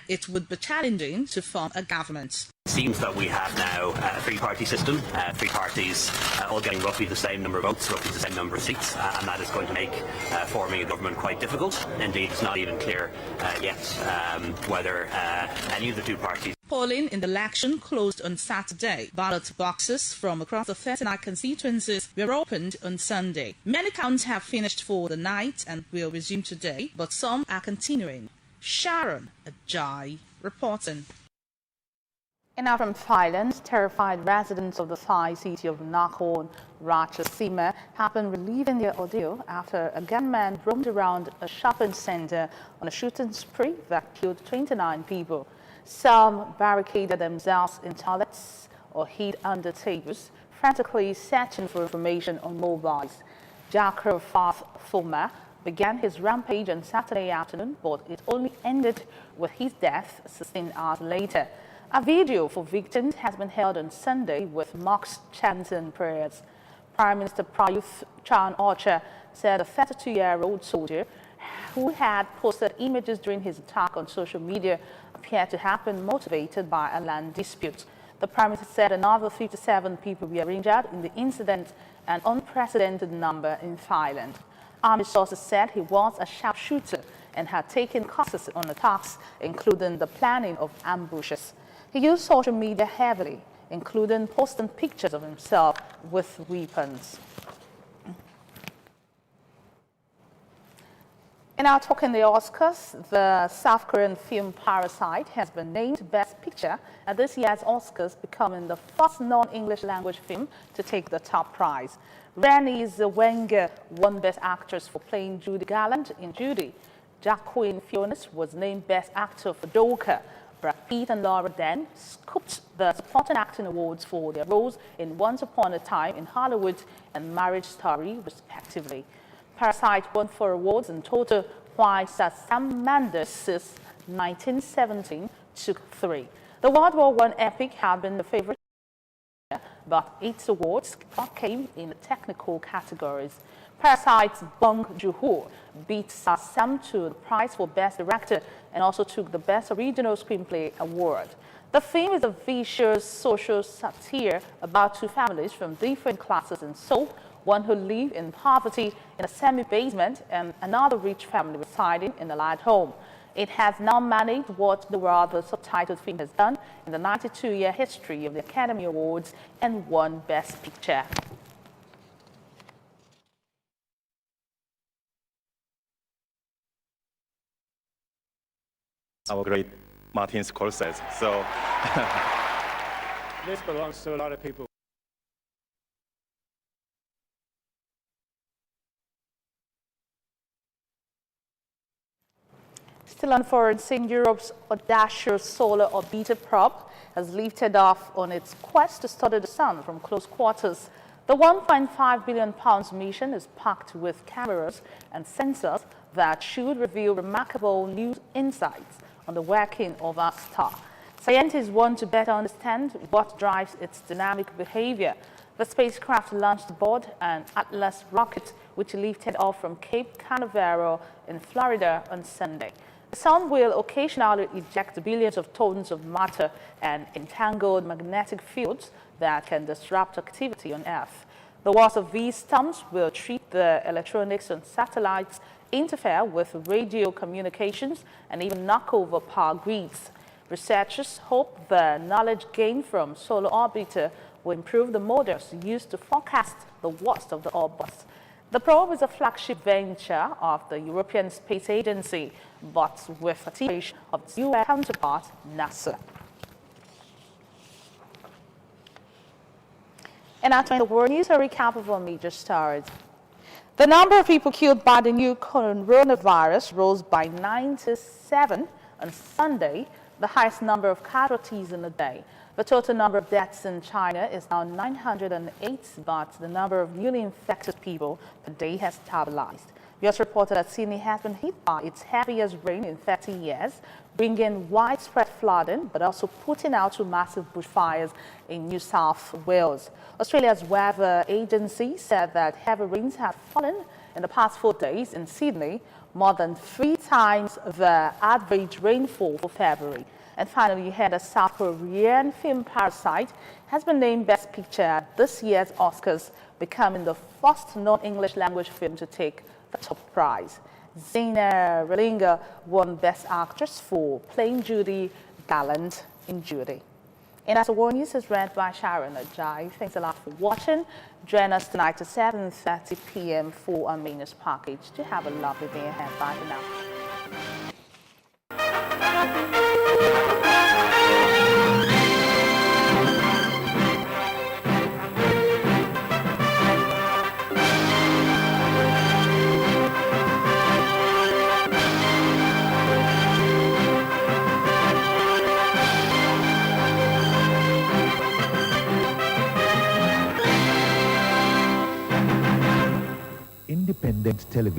it would be challenging to form a government. It seems that we have now a three-party system, three parties all getting roughly the same number of votes, roughly the same number of seats, and that is going to make forming a government quite difficult. Indeed, it's not even clear yet whether any of the two parties. Polling in the election closed on Saturday. Ballot boxes from across the 39 constituencies were opened on Sunday. Many counts have finished for the night and will resume today, but some are continuing. Sharon Ajay reporting. And now from Thailand, terrified residents of the Thai city of Nakhon Ratchasima have been relieving their ordeal after a gunman roamed around a shopping center on a shooting spree that killed 29 people. Some barricaded themselves in toilets or hid under tables, frantically searching for information on mobiles. Jakar Fath Fuma began his rampage on Saturday afternoon, but it only ended with his death 16 hours later. A video for victims has been held on Sunday with mosques chanting prayers. Prime Minister Prayuth Chan-o-cha said a 32-year-old soldier who had posted images during his attack on social media appeared to have been motivated by a land dispute. The Prime Minister said another 57 people were injured in the incident, an unprecedented number in Thailand. Army sources said he was a sharpshooter and had taken courses on attacks, including the planning of ambushes. He used social media heavily, including posting pictures of himself with weapons. And now talking the Oscars, the South Korean film Parasite has been named Best Picture at this year's Oscars, becoming the first non-English language film to take the top prize. Renée Zellweger won Best Actress for playing Judy Garland in Judy. Joaquin Phoenix was named Best Actor for Joker. Brad Pitt and Laura Dern scooped the Supporting Acting Awards for their roles in Once Upon a Time in Hollywood and Marriage Story, respectively. Parasite won 4 awards in total, while Sam Mendes' 1917 took 3. The World War I epic had been the favorite, but 8 awards came in the technical categories. Parasite's Bong Joon-ho beat Sam to the prize for Best Director and also took the Best Original Screenplay award. The film is a vicious social satire about 2 families from different classes in Seoul, one who live in poverty in a semi-basement and another rich family residing in a large home. It has now managed what no other subtitled film has done in the 92-year history of the Academy Awards and won Best Picture. Our great Martin Scorsese. So this belongs to a lot of people. Still on foreign scene, Europe's audacious solar orbiter probe has lifted off on its quest to study the sun from close quarters. The £1.5 billion mission is packed with cameras and sensors that should reveal remarkable new insights on the working of our star. Scientists want to better understand what drives its dynamic behavior. The spacecraft launched aboard an Atlas rocket, which lifted off from Cape Canaveral in Florida on Sunday. The sun will occasionally eject billions of tons of matter and entangled magnetic fields that can disrupt activity on Earth. The walls of these storms will treat the electronics on satellites, interfere with radio communications, and even knock over power grids. Researchers hope the knowledge gained from solar orbiter will improve the models used to forecast the worst of the orbits. The probe is a flagship venture of the European Space Agency, but with participation of its US counterpart, NASA. And now to the world news, a recap of our major stories. The number of people killed by the new coronavirus rose by 97 on Sunday, the highest number of casualties in a day. The total number of deaths in China is now 908, but the number of newly infected people per day has stabilized. We also reported that Sydney has been hit by its heaviest rain in 30 years, bringing widespread flooding, but also putting out 2 massive bushfires in New South Wales. Australia's weather agency said that heavy rains have fallen in the past 4 days in Sydney, more than 3 times the average rainfall for February. And finally, you had a South Korean film Parasite has been named Best Picture at this year's Oscars, becoming the first non-English language film to take the top prize. Zaina Relinga won Best Actress for playing Judy Garland in Judy. And as the world news is read by Sharon Ajay. Thanks a lot for watching. Join us tonight at 7:30 p.m. for our main news package. To have a lovely day ahead. Bye for now. Independent television.